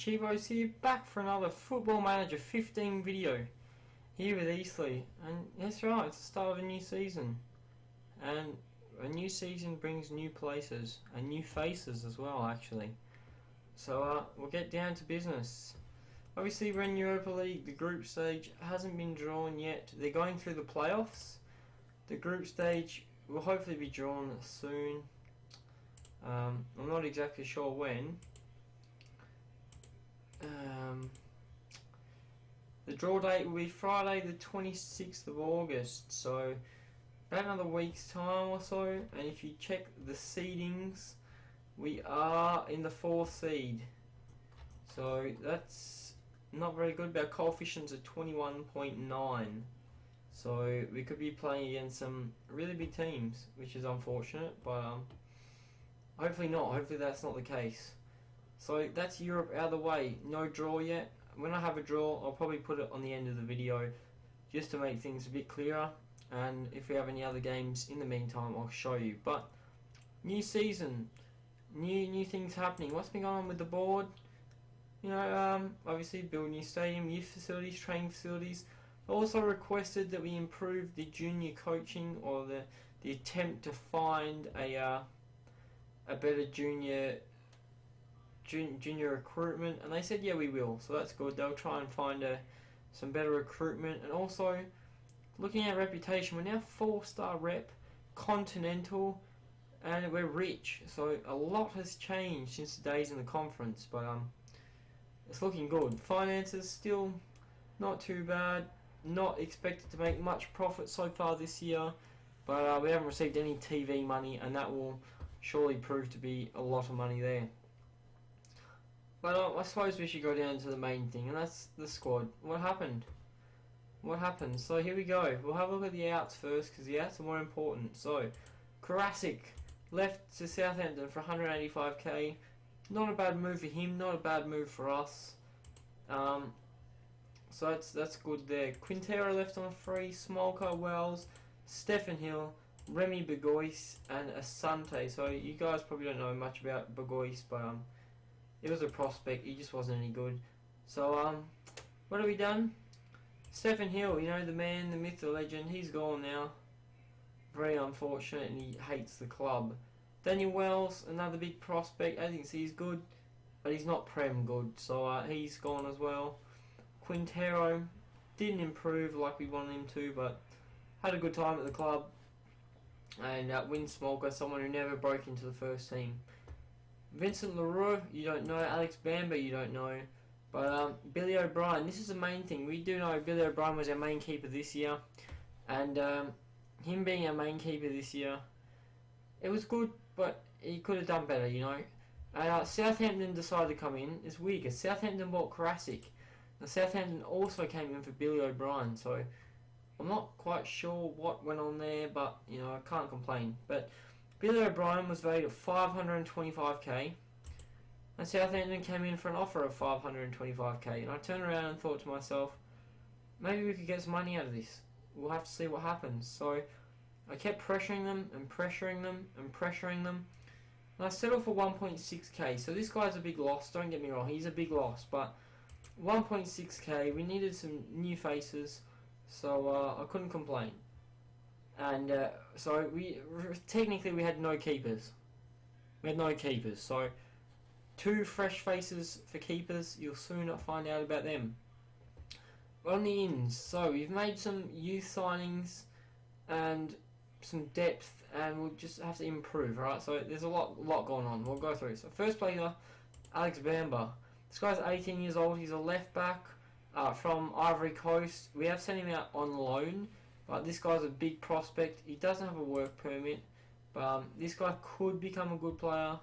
Chivo's here, back for another Football Manager 15 video here with Eastleigh. And that's right, it's the start of a new season, and a new season brings new places and new faces as well, actually. So we'll get down to business. Obviously we're in Europa League. The group stage hasn't been drawn yet. They're going through the playoffs. The group stage will hopefully be drawn soon. I'm not exactly sure when. The draw date will be Friday the 26th of August, so about another week's time or so. And if you check the seedings, we are in the 4th seed, so that's not very good. Our coefficients are 21.9, so we could be playing against some really big teams, which is unfortunate, but hopefully not. Hopefully that's not the case. So that's Europe out of the way. No draw yet. When I have a draw, I'll probably put it on the end of the video just to make things a bit clearer, and if we have any other games in the meantime, I'll show you. But new season, new things happening. What's been going on with the board? You know, obviously build a new stadium, youth facilities, training facilities. Also requested that we improve the junior coaching, or the attempt to find a better junior recruitment, and they said yeah, we will, so that's good. They'll try and find some better recruitment. And also looking at reputation, we're now 4-star rep, continental, and we're rich, so a lot has changed since the days in the conference, but it's looking good. Finances still not too bad, not expected to make much profit so far this year, but we haven't received any TV money, and that will surely prove to be a lot of money there. But I suppose we should go down to the main thing, and that's the squad. What happened? What happened? So here we go. We'll have a look at the outs first, because the outs are more important. So, Karasic left to Southampton for 185k. Not a bad move for him, not a bad move for us. So that's good there. Quintero left on free. Smolka, Wells, Stephen Hill, Remy Bogois, and Asante. So you guys probably don't know much about Bogois, but it was a prospect, he just wasn't any good. So what have we done? Stephen Hill, you know, the man, the myth, the legend, he's gone now. Very unfortunate, and he hates the club. Daniel Wells, another big prospect. I think he's good, but he's not Prem good, so he's gone as well. Quintero didn't improve like we wanted him to, but had a good time at the club. And Win Smolka, someone who never broke into the first team. Vincent Leroux, you don't know. Alex Bamba, you don't know. But Billy O'Brien, this is the main thing. We do know Billy O'Brien was our main keeper this year, and him being our main keeper this year, it was good, but he could have done better, you know. Southampton decided to come in. It's weird because Southampton bought Karasic. Now Southampton also came in for Billy O'Brien, so I'm not quite sure what went on there, but you know, I can't complain. But Billy O'Brien was valued at 525k, and Southampton came in for an offer of 525k, and I turned around and thought to myself, maybe we could get some money out of this. We'll have to see what happens. So I kept pressuring them and pressuring them and pressuring them, and I settled for 1.6k. So this guy's a big loss, don't get me wrong, he's a big loss, but 1.6k, we needed some new faces, so I couldn't complain. And so we technically had no keepers. We had no keepers. So 2 fresh faces for keepers. You'll soon find out about them. On the ins, so we've made some youth signings and some depth, and we'll just have to improve. Alright, so there's a lot going on. We'll go through. So first player, Alex Bamba. This guy's 18 years old. He's a left back from Ivory Coast. We have sent him out on loan. But this guy's a big prospect. He doesn't have a work permit, but this guy could become a good player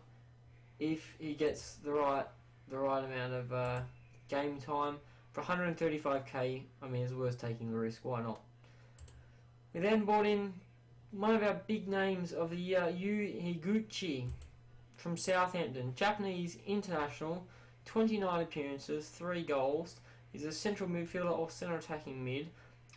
if he gets the right amount of game time. For 135k, I mean, it's worth taking the risk. Why not? We then bought in one of our big names of the year, Yu Higuchi from Southampton. Japanese international, 29 appearances, 3 goals. He's a central midfielder or centre attacking mid.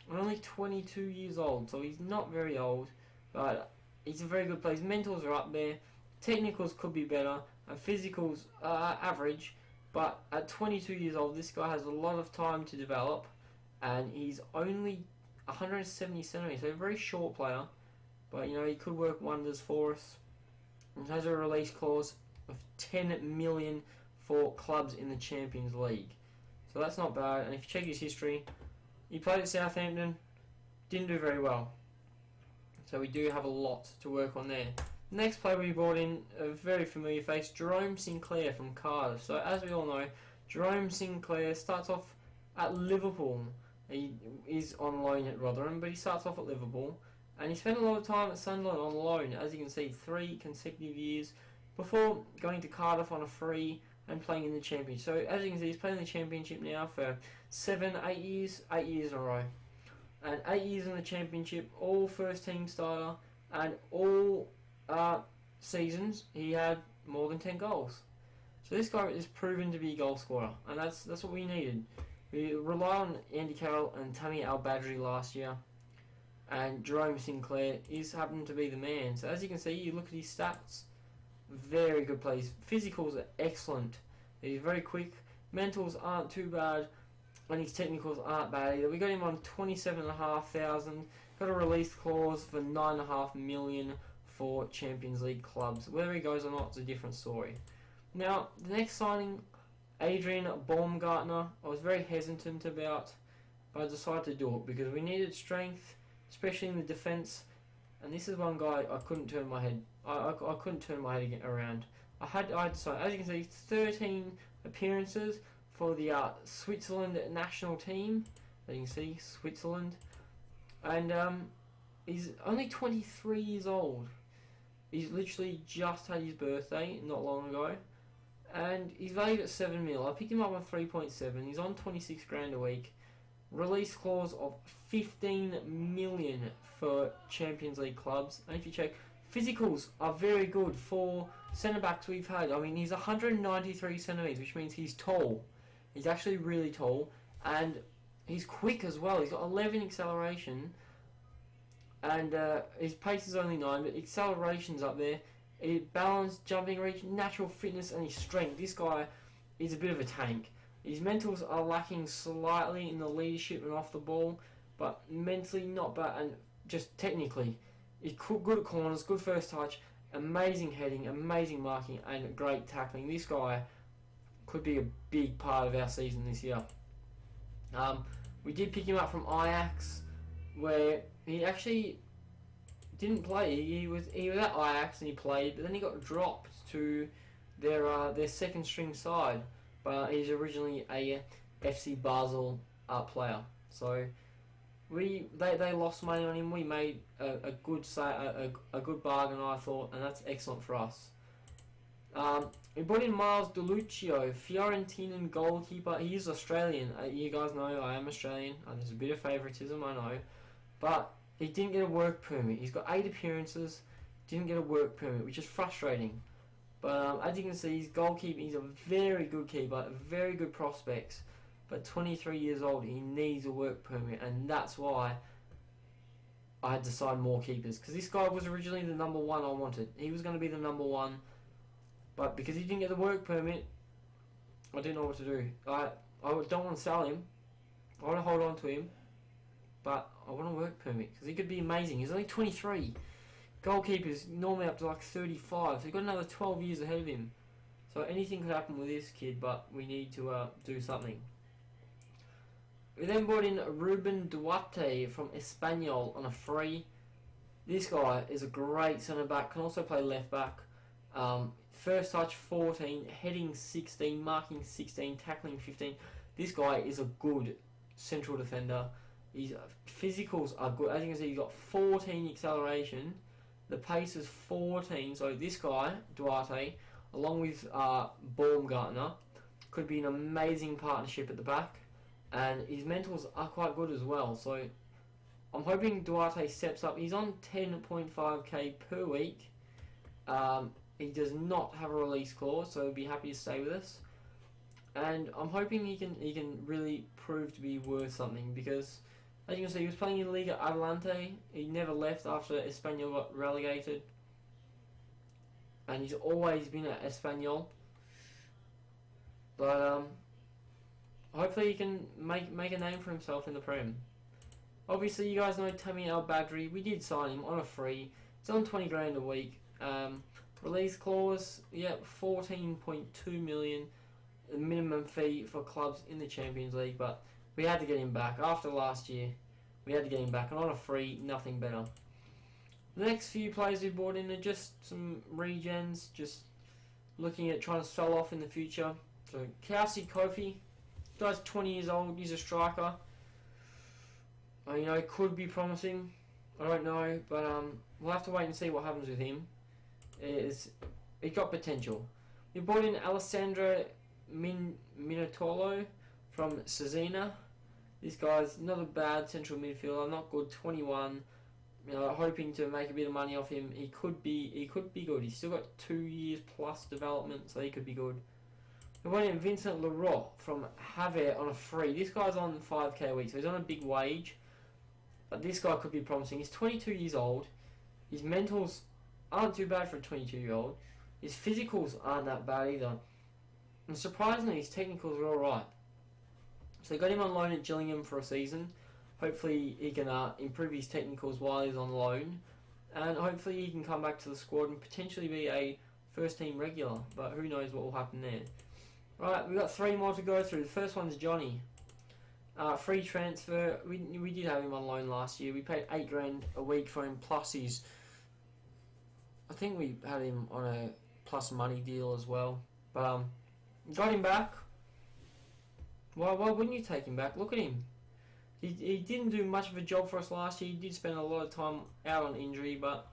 And only 22 years old, so he's not very old, but he's a very good player. His mentals are up there, technicals could be better, and physicals are average, But at 22 years old, this guy has a lot of time to develop, and he's only 170 centimeters, so a very short player. But you know, he could work wonders for us. He has a release clause of 10 million for clubs in the Champions League, so that's not bad. And if you check his history, he played at Southampton, didn't do very well. So we do have a lot to work on there. Next player we brought in, a very familiar face, Jerome Sinclair from Cardiff. So as we all know, Jerome Sinclair starts off at Liverpool. He is on loan at Rotherham, but he starts off at Liverpool. And he spent a lot of time at Sunderland on loan, as you can see, 3 consecutive years, before going to Cardiff on a free and playing in the Championship. So as you can see, he's playing in the Championship now for 8 years in a row. And 8 years in the Championship, all first team starter, and all seasons he had more than 10 goals. So this guy is proven to be a goal scorer, and that's what we needed. We rely on Andy Carroll and Tammy Al-Badri last year, and Jerome Sinclair is happened to be the man. So as you can see, you look at his stats, very good plays. Physicals are excellent. He's very quick. Mentals aren't too bad, and his technicals aren't bad either. We got him on 27,500. Got a release clause for 9.5 million for Champions League clubs. Whether he goes or not is a different story. Now, the next signing, Adrian Baumgartner, I was very hesitant about, but I decided to do it because we needed strength, especially in the defence. And this is one guy I couldn't turn my head. I couldn't turn my head around. I decided, as you can see, 13 appearances for the Switzerland national team. As you can see, Switzerland, and he's only 23 years old. He's literally just had his birthday not long ago, and he's valued at 7 mil. I picked him up on 3.7. He's on 26 grand a week. Release clause of 15 million for Champions League clubs. And if you check, physicals are very good for centre backs we've had. I mean, he's 193 centimeters, which means he's tall. He's actually really tall, and he's quick as well. He's got 11 acceleration, and his pace is only 9, but acceleration's up there. Balance, jumping reach, natural fitness, and his strength. This guy is a bit of a tank. His mentals are lacking slightly in the leadership and off the ball, but mentally not bad, and just technically, he's good at corners, good first touch, amazing heading, amazing marking, and great tackling. This guy could be a big part of our season this year. We did pick him up from Ajax, where he actually didn't play. He was at Ajax and he played, but then he got dropped to their second string side. But he's originally a FC Basel player, so they lost money on him. We made a good bargain, I thought, and that's excellent for us. We brought in Miles DeLuccio, Fiorentinian goalkeeper. He is Australian. You guys know I am Australian. There's a bit of favouritism, I know, but he didn't get a work permit. He's got 8 appearances, didn't get a work permit, which is frustrating. But as you can see, his goalkeeping, he's a very good keeper, very good prospects. But 23 years old, he needs a work permit, and that's why I had to sign more keepers. Because this guy was originally the number 1 I wanted. He was going to be the number 1, but because he didn't get the work permit, I didn't know what to do. I don't want to sell him. I want to hold on to him, but I want a work permit because he could be amazing. He's only 23. Goalkeepers normally up to like 35, so he's got another 12 years ahead of him. So anything could happen with this kid, but we need to do something. We then brought in Ruben Duarte from Espanyol on a free. This guy is a great centre back, can also play left back. First touch 14, heading 16, marking 16, tackling 15. This guy is a good central defender. His physicals are good. As you can see, he's got 14 acceleration. The pace is 14. So this guy, Duarte, along with Baumgartner, could be an amazing partnership at the back. And his mentals are quite good as well. So I'm hoping Duarte steps up. He's on 10.5k per week. He does not have a release clause, so he'll be happy to stay with us. And I'm hoping he can really prove to be worth something, because as you can see, he was playing in Liga Adelante. He never left after Espanyol got relegated, and he's always been at Espanyol. But hopefully he can make a name for himself in the Prem. Obviously, you guys know Tammy Al Badri. We did sign him on a free. It's on 20 grand a week. Release clause, yeah, 14.2 million. The minimum fee for clubs in the Champions League, but we had to get him back after last year. We had to get him back, and on a free, nothing better. The next few players we brought in are just some regens, just looking at trying to sell off in the future. So Kausi Kofi, guy's 20 years old. He's a striker. You know, could be promising. I don't know, but we'll have to wait and see what happens with him. He got potential. We brought in Alessandro Minotolo from Cesena. This guy's not a bad central midfielder, not good, 21. You know, hoping to make a bit of money off him. He could be good. He's still got 2 years plus development, so he could be good. We brought in Vincent Leroy from Havre on a free. This guy's on 5k a week, so he's on a big wage. But this guy could be promising. He's 22 years old. His mentals aren't too bad for a 22-year-old. His physicals aren't that bad either. And surprisingly, his technicals are alright. So got him on loan at Gillingham for a season. Hopefully he can improve his technicals while he's on loan. And hopefully he can come back to the squad and potentially be a first team regular. But who knows what will happen there. Right, we've got 3 more to go through. The first one's Johnny. Free transfer. We did have him on loan last year. We paid 8 grand a week for him plus his... I think we had him on a plus money deal as well. But got him back. Why wouldn't you take him back? Look at him. He didn't do much of a job for us last year. He did spend a lot of time out on injury, but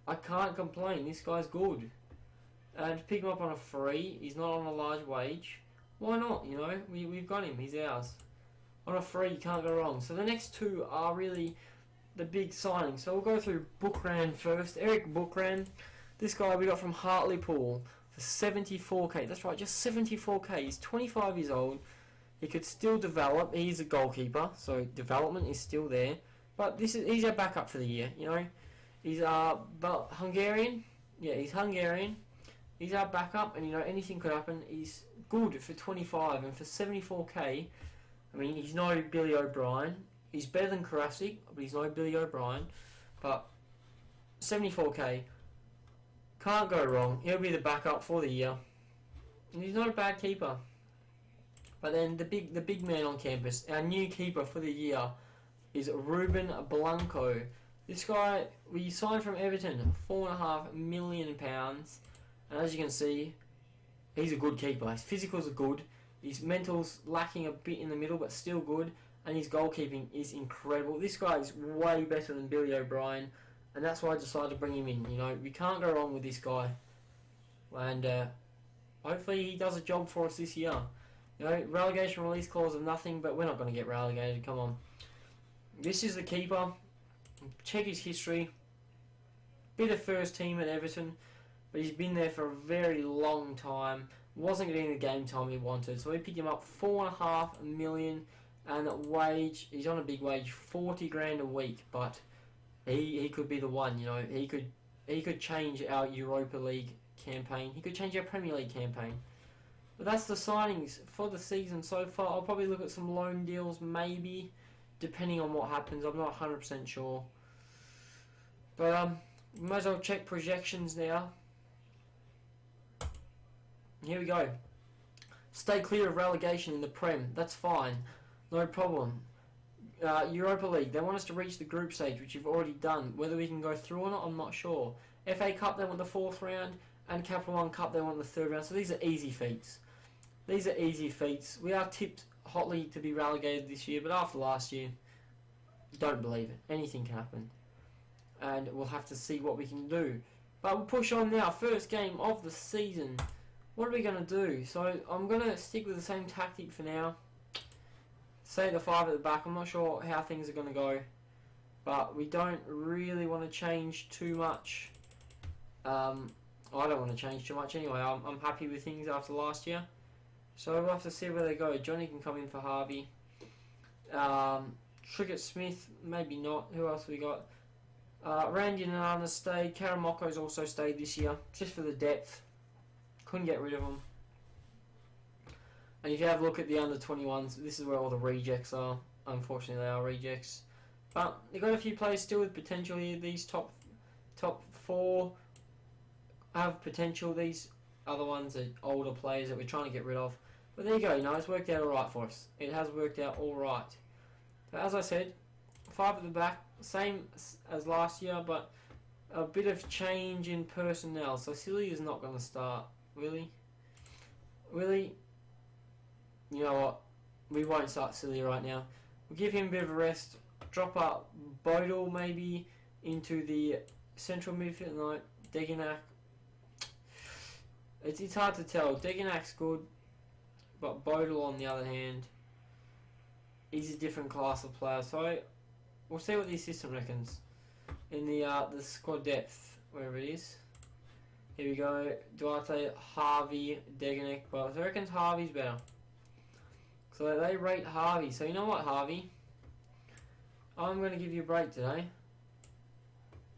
I can't complain. This guy's good. And to pick him up on a free, he's not on a large wage. Why not? You know, we've got him. He's ours. On a free, you can't go wrong. So the next 2 are really the big signings. So we'll go through Bookran first. Eric Bookran. This guy we got from Hartlepool for 74k. That's right, just 74k. He's 25 years old. He could still develop. He's a goalkeeper, so development is still there. But he's our backup for the year, you know. He's Hungarian. Yeah, he's Hungarian. He's our backup, and you know, anything could happen. He's good for 25, and for 74k, I mean, he's no Billy O'Brien. He's better than Karasik, but he's no Billy O'Brien. But 74k, can't go wrong. He'll be the backup for the year. And he's not a bad keeper. But then the big man on campus, our new keeper for the year, is Ruben Blanco. This guy, we signed from Everton, £4.5 million. And as you can see, he's a good keeper. His physicals are good. His mental's lacking a bit in the middle, but still good. And his goalkeeping is incredible. This guy is way better than Billy O'Brien. And that's why I decided to bring him in. You know, we can't go wrong with this guy. And hopefully he does a job for us this year. You know, relegation release clause of nothing, but we're not going to get relegated. Come on. This is the keeper. Check his history. Bit of first team at Everton, but he's been there for a very long time. Wasn't getting the game time he wanted, so we picked him up £4.5 million, and wage. He's on a big wage, 40 grand a week, but he could be the one. You know, he could change our Europa League campaign. He could change our Premier League campaign. But that's the signings for the season so far. I'll probably look at some loan deals, maybe, depending on what happens. I'm not 100% sure. But might as well check projections now. Here we go. Stay clear of relegation in the Prem. That's fine. No problem. Europa League. They want us to reach the group stage, which you've already done. Whether we can go through or not, I'm not sure. FA Cup, they want the 4th round. And Capital One Cup, they want the 3rd round. So these are easy feats. These are easy feats. We are tipped hotly to be relegated this year, but after last year, don't believe it. Anything can happen. And we'll have to see what we can do. But we'll push on now. First game of the season. What are we going to do? So I'm going to stick with the same tactic for now. Say the 5 at the back. I'm not sure how things are going to go. But we don't really want to change too much. I don't want to change too much anyway. I'm happy with things after last year. So we'll have to see where they go. Johnny can come in for Harvey. Trickett Smith, maybe not. Who else have we got? Randy Nanana stayed. Karamoko's also stayed this year, just for the depth. Couldn't get rid of him. And if you have a look at the under-21s, this is where all the rejects are. Unfortunately, they are rejects. But they've got a few players still with potential here. These top 4 have potential. These other ones are older players that we're trying to get rid of. But there you go, it's worked out alright for us. It has worked out alright. So as I said, 5 at the back, same as last year, but a bit of change in personnel. So Silly is not going to start. Really? You know what? We won't start Silly right now. We'll give him a bit of a rest. Drop up Bodil maybe into the central midfield. No, Degenak. It's hard to tell. Degenak's good, but Bodil on the other hand, he's a different class of player. So we'll see what the assistant reckons in the squad depth, wherever it is. Here we go. Duarte, Harvey, Degenek. But I reckon Harvey's better. So they rate Harvey. So you know what, Harvey? I'm going to give you a break today.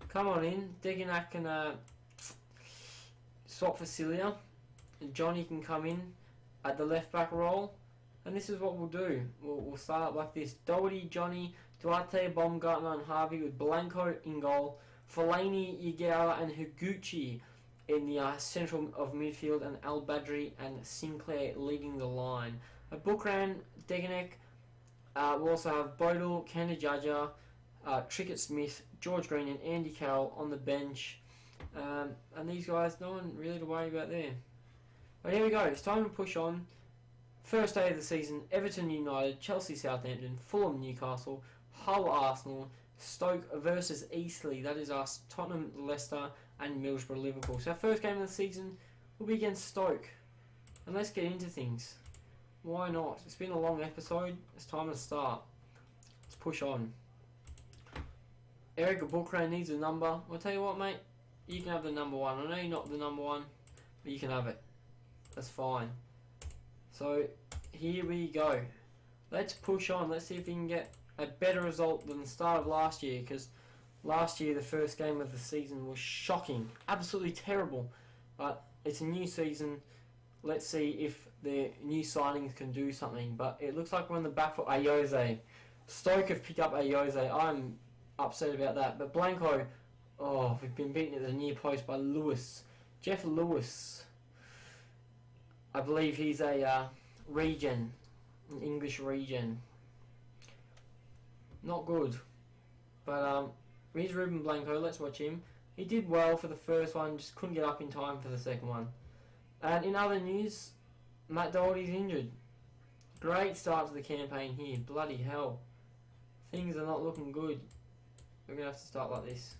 Come on in. Degenak can swap for Cilia. And Johnny can come in at the left back role. And this is what we'll do. We'll start up like this. Doherty, Johnny, Duarte, Baumgartner and Harvey with Blanco in goal. Fellaini, Igala and Higuchi in the central of midfield, and Al Badri and Sinclair leading the line. Bookran, Degenek. We'll also have Bodil, Kandajaja, Trickett Smith, George Green and Andy Carroll on the bench. And these guys, no one really to worry about there. But here we go, it's time to push on. First day of the season, Everton United, Chelsea Southampton, Fulham Newcastle, Hull Arsenal, Stoke versus Eastleigh. That is us, Tottenham, Leicester and Middlesbrough Liverpool. So our first game of the season will be against Stoke. And let's get into things. Why not? It's been a long episode. It's time to start. Let's push on. Eric Bookran needs a number. I'll tell you what, mate. You can have the number 1. I know you're not the number 1, but you can have it. That's fine. So, here we go. Let's push on. Let's see if we can get a better result than the start of last year, because last year the first game of the season was shocking. Absolutely terrible. But it's a new season. Let's see if the new signings can do something. But it looks like we're on the back foot. Ayoze. Stoke have picked up Ayoze. I'm upset about that. But Blanco, oh, we've been beaten at the near post by Lewis. Jeff Lewis. I believe he's a regen. An English regen. Not good. But here's Ruben Blanco. Let's watch him. He did well for the first one. Just couldn't get up in time for the second one. And in other news, Matt Doherty's injured. Great start to the campaign here. Bloody hell. Things are not looking good. We're going to have to start like this.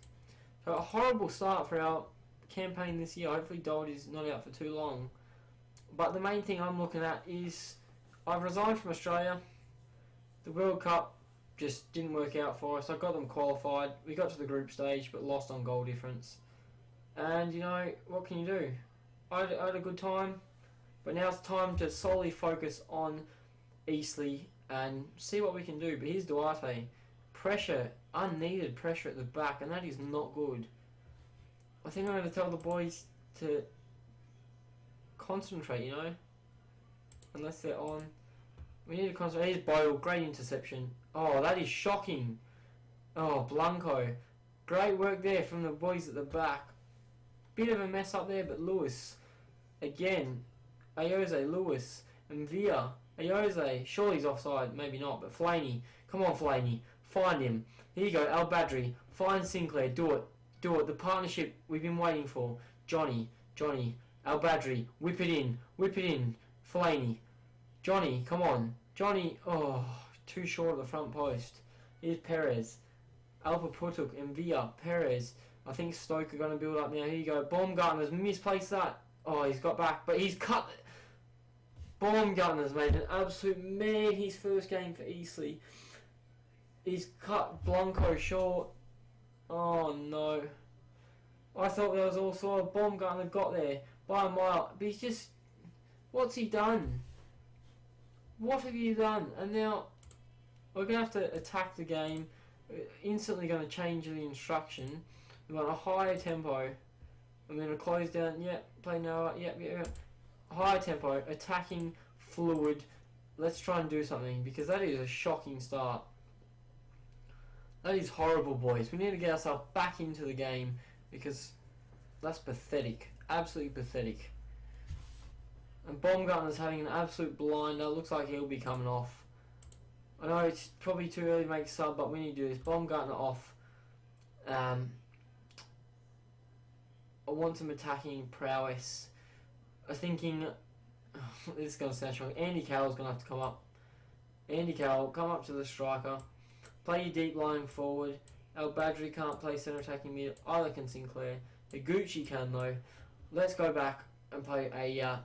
So a horrible start for our campaign this year. Hopefully Doherty's not out for too long. But the main thing I'm looking at is I've resigned from Australia. The World Cup just didn't work out for us. I got them qualified. We got to the group stage but lost on goal difference. And you know, what can you do? I had a good time. But now it's time to solely focus on Eastleigh and see what we can do. But here's Duarte. Pressure, unneeded pressure at the back, and that is not good. I think I'm going to tell the boys to concentrate, you know, unless they're on. We need to concentrate. Here's Boyle, great interception. Oh, that is shocking. Oh, Blanco, great work there from the boys at the back. Bit of a mess up there, but Lewis, again, Ayoze, Lewis, and Villa. Ayoze, surely he's offside, maybe not, but Fellaini, come on Fellaini, find him. Here you go, Al Badri, find Sinclair, do it, the partnership we've been waiting for. Johnny, Al Badri, whip it in, Fellaini. Johnny, come on, Johnny, oh, too short of the front post. Here's Perez, Alpha Putuk, and Villa, Perez. I think Stoke are going to build up now. Here you go, Baumgartner's misplaced that. Oh, he's got back, but he's cut. Baumgartner's made an absolute man his first game for Eastleigh. He's cut Blanco short. Oh no. I thought there was also a Baumgartner got there by a mile. But he's just... What's he done? What have you done? And now we're going to have to attack the game. We're instantly going to change the instruction. We want a higher tempo. I'm going to close down. Yep, play Noah. Yep. Higher tempo. Attacking fluid. Let's try and do something, because that is a shocking start. That is horrible, boys. We need to get ourselves back into the game, because that's pathetic. Absolutely pathetic. And Baumgartner's having an absolute blinder. Looks like he'll be coming off. I know it's probably too early to make sub, but we need to do this. Baumgartner off. I want some attacking prowess. I'm thinking... this is going to sound strong. Andy Carroll's going to have to come up. Andy Carroll, come up to the striker. Play your deep line forward. El Badri can't play centre attacking mid. Either can Sinclair. Higuchi can though. Let's go back and play a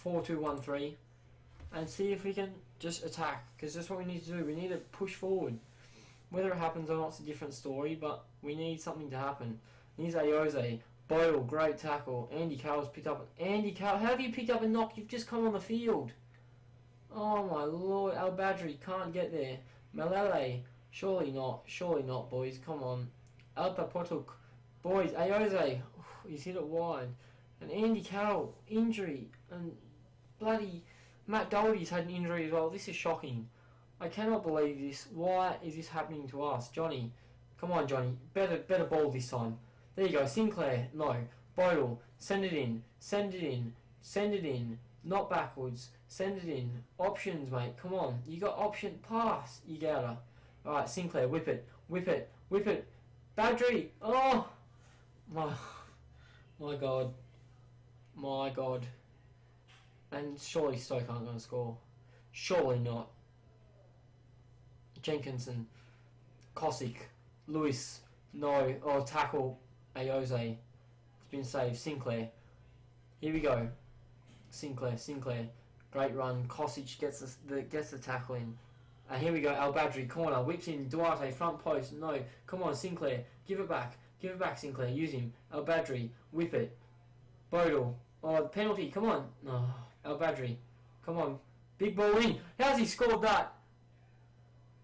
4-2-1-3 and see if we can just attack, because that's what we need to do. We need to push forward. Whether it happens or not is a different story, but we need something to happen. Here's Ayoze. Boyle, great tackle. Andy Carroll's picked up. Andy Carroll, how have you picked up a knock? You've just come on the field. Oh my lord, Al Badri can't get there. Malele, surely not, boys. Come on. Al Papotuk, boys. Ayoze, he's hit it wide. And Andy Carroll, injury. And bloody Matt Doherty's had an injury as well. This is shocking. I cannot believe this. Why is this happening to us? Johnny, come on, Johnny. Better ball this time. There you go. Sinclair, no. Boyle, send it in. Send it in. Send it in. Not backwards. Send it in. Options, mate. Come on. You got option. Pass. You gotta. Alright, Sinclair, whip it. Whip it. Whip it. Badri. Oh! My God. My God. And surely Stoke aren't going to score. Surely not. Jenkinson. Kosick. Lewis. No. Oh, tackle. Ayoze. It's been saved. Sinclair. Here we go. Sinclair. Great run. Kosic gets the tackle in. And here we go. Al Badri. Corner. Whips in. Duarte. Front post. No. Come on, Sinclair. Give it back. Give it back, Sinclair. Use him. Al Badri. Whip it. Bodle. Oh, the penalty. Come on. No. Al Badri. Come on. Big ball in. How's he scored that?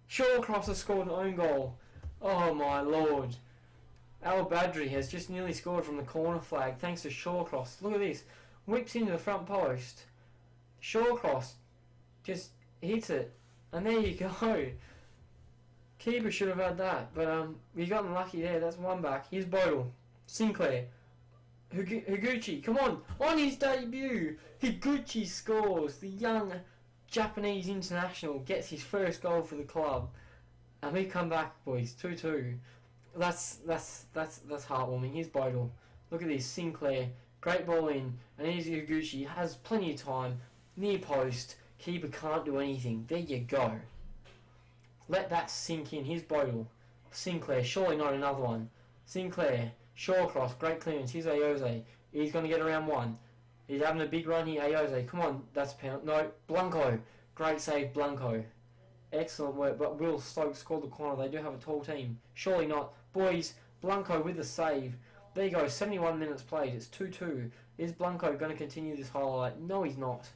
Shawcross has scored an own goal. Oh my lord. Al Badri has just nearly scored from the corner flag thanks to Shawcross. Look at this. Whips into the front post. Shawcross just hits it. And there you go. Keeper should have had that. But we got unlucky there. That's one back. Here's Bodle. Sinclair. Higuchi. Come on. On his debut. Higuchi scores. The young Japanese international gets his first goal for the club. And we come back, boys. 2-2. That's heartwarming. Here's Bodle. Look at this. Sinclair. Great ball in. And here's Higuchi. Has plenty of time. Near post. Keeper can't do anything. There you go. Let that sink in. Here's Bodle. Sinclair. Surely not another one. Sinclair. Shawcross. Great clearance. Here's Ayoze. He's going to get around one. He's having a big run here. Ayoze. Come on. That's a penalty. No. Blanco. Great save, Blanco. Excellent work. But will Stoke score the corner? They do have a tall team. Surely not. Boys. Blanco with the save. There you go. 71 minutes played. It's 2-2. Is Blanco going to continue this highlight? No, he's not.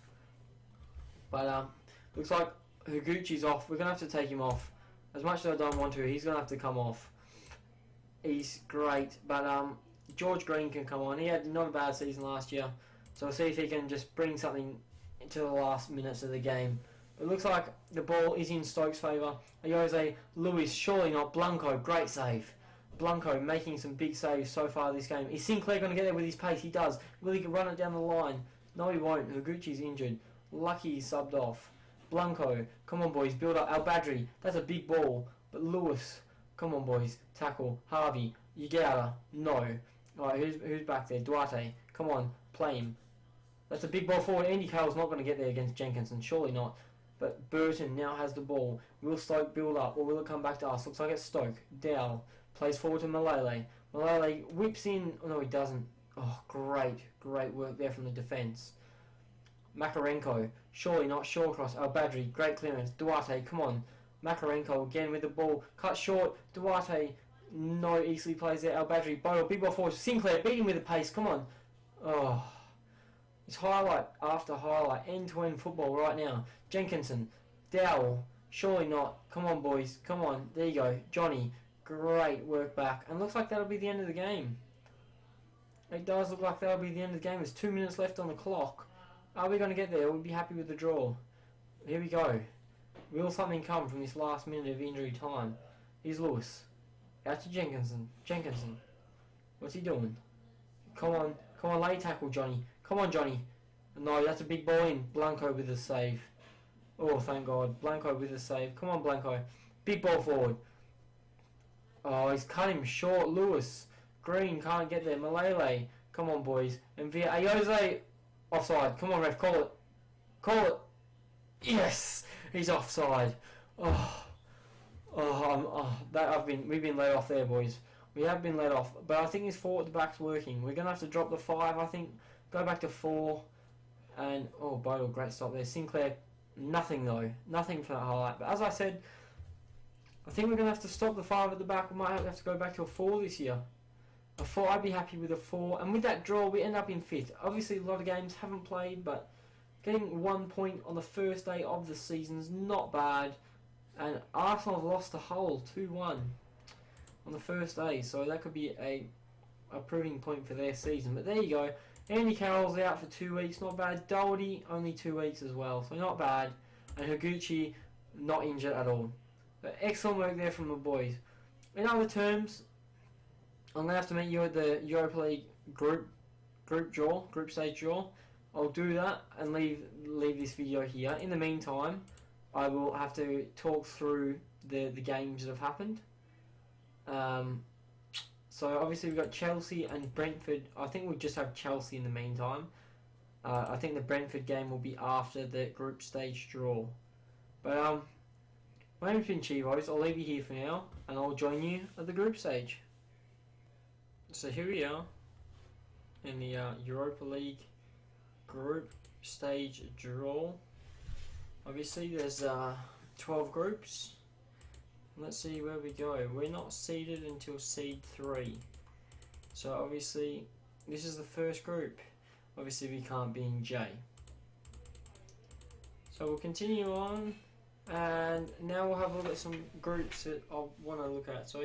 But looks like Higuchi's off. We're going to have to take him off. As much as I don't want to, he's going to have to come off. He's great. But George Green can come on. He had not a bad season last year. So we'll see if he can just bring something to the last minutes of the game. It looks like the ball is in Stoke's favour. Ayoze, Lewis, surely not. Blanco, great save. Blanco making some big saves so far this game. Is Sinclair going to get there with his pace? He does. Will he run it down the line? No, he won't. Higuchi's injured. Lucky he's subbed off. Blanco, come on boys, build up. Al Badri, that's a big ball. But Lewis, come on boys, tackle. Harvey, Yagata, no. Alright, who's back there? Duarte, come on, play him. That's a big ball forward. Andy Carroll's not going to get there against Jenkinson, surely not. But Burton now has the ball. Will Stoke build up, or will it come back to us? Looks like it's Stoke. Dow plays forward to Malele. Malele whips in. Oh, no, he doesn't. Oh, great work there from the defence. Makarenko, surely not. Shawcross, Al Badri, great clearance. Duarte, come on. Makarenko again with the ball. Cut short. Duarte, no, easily plays there. Al Badri, Boyle, big ball forward. Sinclair, beat him with the pace. Come on. Oh. It's highlight after highlight. End-to-end football right now. Jenkinson, Dowell, surely not. Come on, boys. Come on. There you go. Johnny, great work back. And looks like that'll be the end of the game. It does look like that'll be the end of the game. There's 2 minutes left on the clock. Are we going to get there? We'll be happy with the draw. Here we go. Will something come from this last minute of injury time? Here's Lewis. Out to Jenkinson. Jenkinson. What's he doing? Come on, lay tackle, Johnny. Come on, Johnny. No, that's a big ball in. Blanco with a save. Oh, thank God. Blanco with a save. Come on, Blanco. Big ball forward. Oh, he's cut him short. Lewis. Green can't get there. Malele. Come on, boys. And via Ayose. Offside. Come on, ref. Call it. Call it. Yes! He's offside. We've been let off there, boys. We have been let off. But I think his 4 at the back's working. We're going to have to drop the 5, I think. Go back to 4. And, oh, Bodle, great stop there. Sinclair, nothing though. Nothing for that highlight. But as I said, I think we're going to have to stop the 5 at the back. We might have to go back to a 4 this year. A 4, I'd be happy with a 4. And with that draw, we end up in 5th. Obviously, a lot of games haven't played, but getting 1 point on the first day of the season is not bad. And Arsenal have lost to Hull 2-1 on the first day. So that could be a proving point for their season. But there you go. Andy Carroll's out for 2 weeks. Not bad. Doherty, only 2 weeks as well. So not bad. And Higuchi, not injured at all. But excellent work there from the boys. In other terms, I'm going to have to meet you at the Europa League group stage draw. I'll do that and leave this video here. In the meantime, I will have to talk through the games that have happened. So obviously we've got Chelsea and Brentford. I think we'll just have Chelsea in the meantime. I think the Brentford game will be after the group stage draw. But my name's been Chivos. I'll leave you here for now, and I'll join you at the group stage. So here we are in the Europa League group stage draw. Obviously there's 12 groups. Let's see where we go. We're not seeded until seed 3. So obviously this is the first group. Obviously we can't be in J. So we'll continue on, and now we'll have a look at some groups that I want to look at. So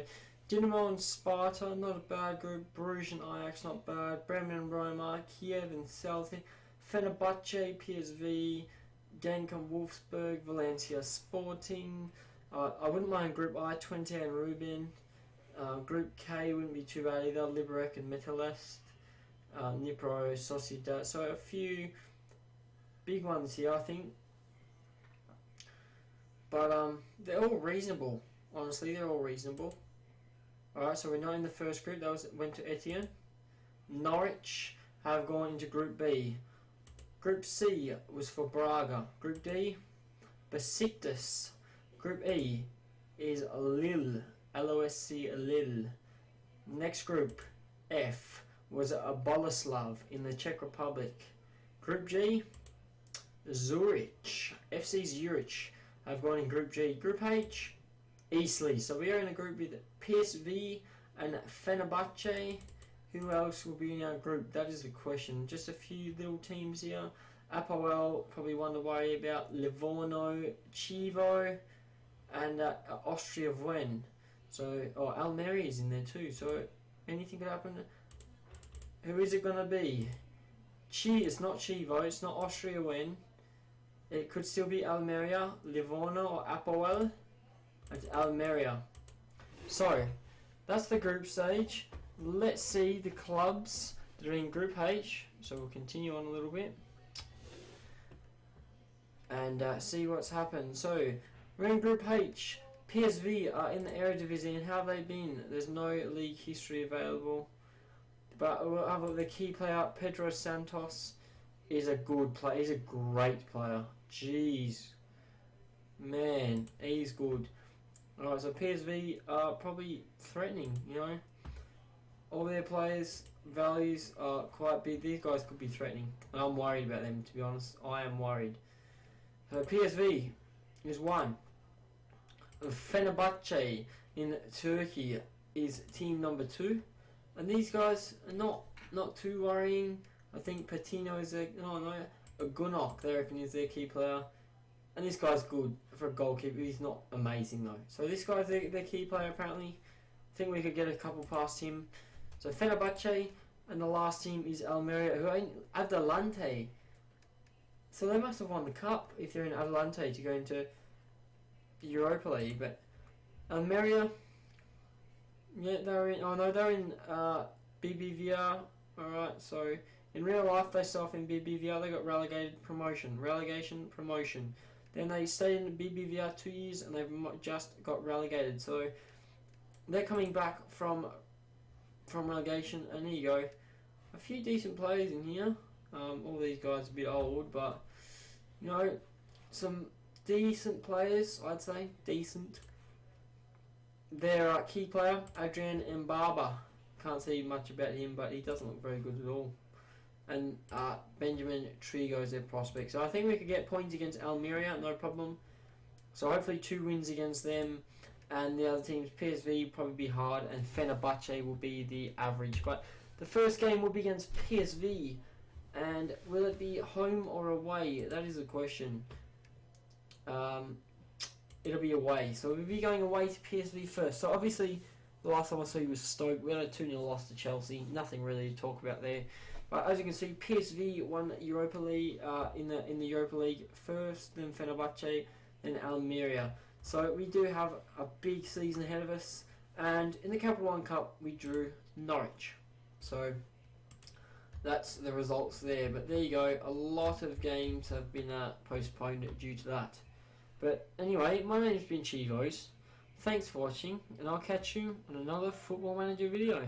Dinamo and Sparta, not a bad group. Bruges and Ajax, not bad. Bremen and Roma, Kiev and Celtic, Fenerbahce, PSV, Genk and Wolfsburg, Valencia Sporting. I wouldn't mind Group I, Twente and Rubin. Group K wouldn't be too bad either. Liberec and Metalist, Dnipro, Sociedad. So a few big ones here, I think. But they're all reasonable. Honestly, they're all reasonable. Alright, so we're not in the first group. That went to Etienne. Norwich have gone into Group B. Group C was for Braga. Group D, Besiktas. Group E is Lille. LOSC Lille. Next group, F, was Boleslav in the Czech Republic. Group G, Zurich. FC Zurich have gone in Group G. Group H, Eastleigh. So we are in a group with PSV and Fenerbahce. Who else will be in our group? That is the question. Just a few little teams here. Apoel, probably one to worry about. Livorno, Chivo, and Austria Wien. So, Almeria is in there too. So, anything could happen. Who is it going to be? It's not Chivo. It's not Austria Wien. It could still be Almeria, Livorno, or Apoel. It's Almeria. So, that's the group stage. Let's see the clubs that are in Group H. So we'll continue on a little bit and see what's happened. So we're in Group H. PSV are in the Eredivisie. How have they been? There's no league history available, but we'll have the key player. Pedro Santos is a good player. He's a great player. Jeez, man, he's good. Alright, so PSV are probably threatening, you know. All their players' values are quite big. These guys could be threatening. I'm worried about them, to be honest. I am worried. So PSV is 1. Fenerbahce in Turkey is team number 2. And these guys are not too worrying. I think Patino is Gunok, they reckon, is their key player. And this guy's good for a goalkeeper. He's not amazing though. So this guy's their key player apparently. I think we could get a couple past him. So Fenerbahce, and the last team is Almeria, who are in Adelante. So they must have won the cup if they're in Atalante to go into Europa League. But Almeria, yeah, they're in. Oh no, they're in BBVA. All right, so in real life they start off in BBVA. They got relegation, promotion. Then they stayed in BBVA 2 years and they've just got relegated. So they're coming back from relegation, and there you go. A few decent players in here. All these guys are a bit old, but you know, some decent players, I'd say. Decent. Their key player, Adrian Mbaba. Can't see much about him, but he doesn't look very good at all. And Benjamin Trigo is their prospect. So I think we could get points against Almeria, no problem. So hopefully 2 wins against them. And the other teams, PSV, probably be hard, and Fenerbahce will be the average. But the first game will be against PSV. And will it be home or away? That is the question. It'll be away. So we'll be going away to PSV first. So obviously, the last time I saw you was Stoke. We had a 2-0 loss to Chelsea. Nothing really to talk about there. But as you can see, PSV won Europa League in the Europa League first, then Fenerbahce, then Almeria. So we do have a big season ahead of us. And in the Capital One Cup, we drew Norwich. So that's the results there. But there you go. A lot of games have been postponed due to that. But anyway, my name's been Chivos. Thanks for watching, and I'll catch you on another Football Manager video.